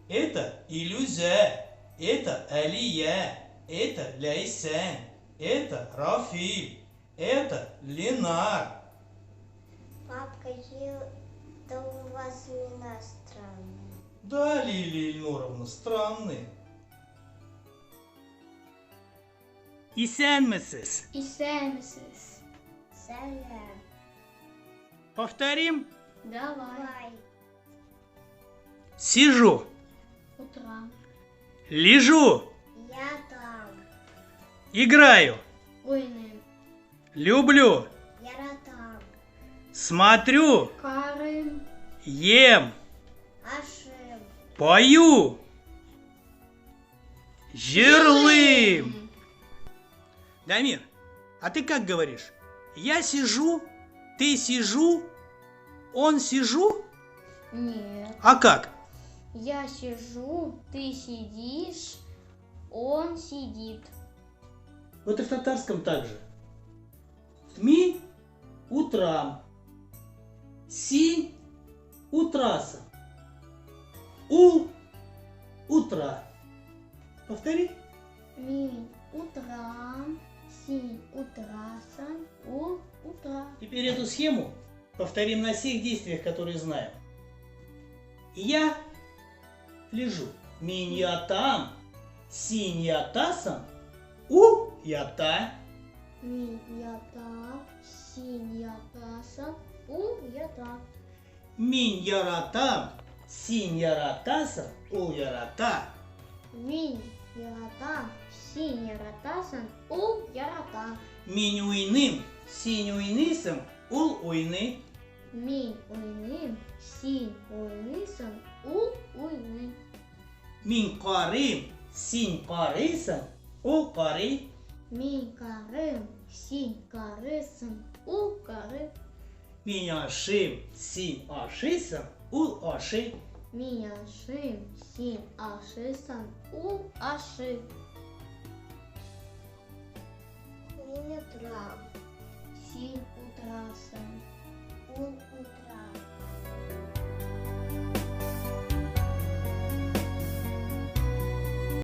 Это Илюза. Это Алия. Это Ляйсан. Это Рафиль. Это Ленар. Пап, какие-то у вас имена странные. Да, Лилия Ильнуровна, странные. И sen misiniz? İster misiniz? Салям. Повторим. Давай. Давай. Сижу. Утро. Лежу. Я там. Играю. Oyunum. Люблю. Яратам. Смотрю. Karım. Ем. Ашим. Пою. Жирлым. Дамир, а ты как говоришь? Я сижу, ты сижу, он сижу? Нет. А как? Я сижу, ты сидишь, он сидит. Вот и в татарском также. Ми утрам. Си утраса. У утра. Повтори. Ми утром, си утрасан, у утра. Теперь эту схему повторим на всех действиях, которые знаем. Я лежу. Мин я там. Син я тасам. У я та. Ми ята, син ятасан, у ята. Мин яратам. Син яратасам. У ярата. Ми ярата, син яратасан, у ярата. Мин уйным. Син уйнысам. Ул уйны. Ми уйным, син уйнысан, у уйны. Мин карым. Син карысам. Ул кары. Ми карым, син карысын, у кары. Мин ашым. Син ашысам. Ул аши. Ми ашым, син ашысан, у аши. Мин утрам. Син утрасан, Ун утрам.